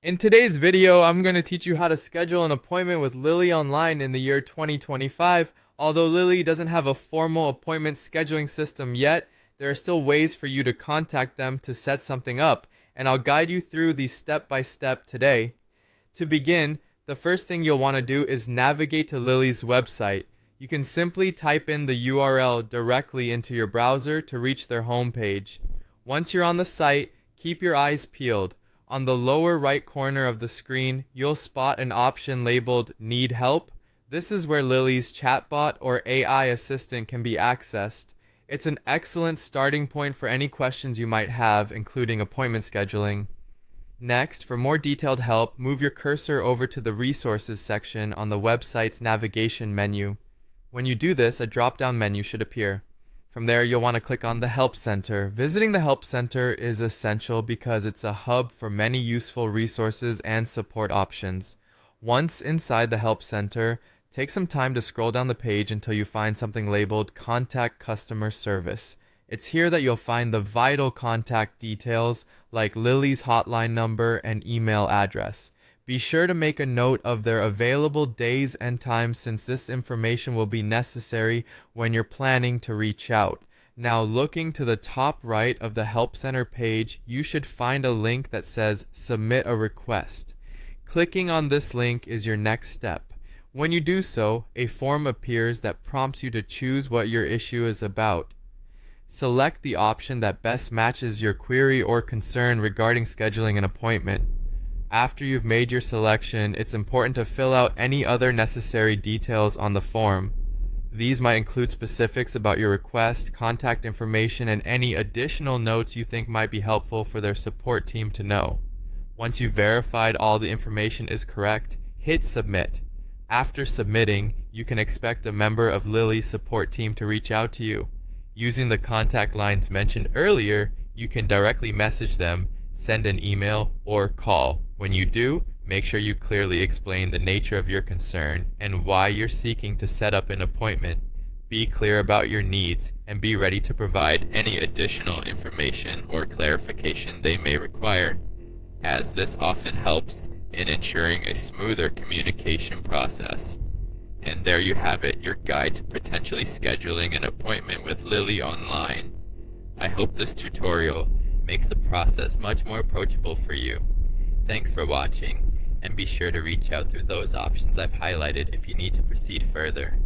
In today's video, I'm going to teach you how to schedule an appointment with Lili online in the year 2025. Although Lili doesn't have a formal appointment scheduling system yet, there are still ways for you to contact them to set something up, and I'll guide you through these step by step today. To begin, the first thing you'll want to do is navigate to Lili's website. You can simply type in the URL directly into your browser to reach their homepage. Once you're on the site, keep your eyes peeled. On the lower right corner of the screen, you'll spot an option labeled Need Help. This is where Lili's chatbot or AI assistant can be accessed. It's an excellent starting point for any questions you might have, including appointment scheduling. Next, for more detailed help, move your cursor over to the Resources section on the website's navigation menu. When you do this, a drop-down menu should appear. From there, you'll want to click on the Help Center. Visiting the Help Center is essential because it's a hub for many useful resources and support options. Once inside the Help Center, take some time to scroll down the page until you find something labeled Contact Customer Service. It's here that you'll find the vital contact details like Lili's hotline number and email address. Be sure to make a note of their available days and times since this information will be necessary when you're planning to reach out. Now, looking to the top right of the Help Center page, you should find a link that says Submit a Request. Clicking on this link is your next step. When you do so, a form appears that prompts you to choose what your issue is about. Select the option that best matches your query or concern regarding scheduling an appointment. After you've made your selection, it's important to fill out any other necessary details on the form. These might include specifics about your request, contact information, and any additional notes you think might be helpful for their support team to know. Once you've verified all the information is correct, hit Submit. After submitting, you can expect a member of Lili's support team to reach out to you. Using the contact lines mentioned earlier, you can directly message them, send an email, or call. When you do, make sure you clearly explain the nature of your concern and why you're seeking to set up an appointment. Be clear about your needs and be ready to provide any additional information or clarification they may require, as this often helps in ensuring a smoother communication process. And there you have it, your guide to potentially scheduling an appointment with Lili online. I hope this tutorial makes the process much more approachable for you. Thanks for watching, and be sure to reach out through those options I've highlighted if you need to proceed further.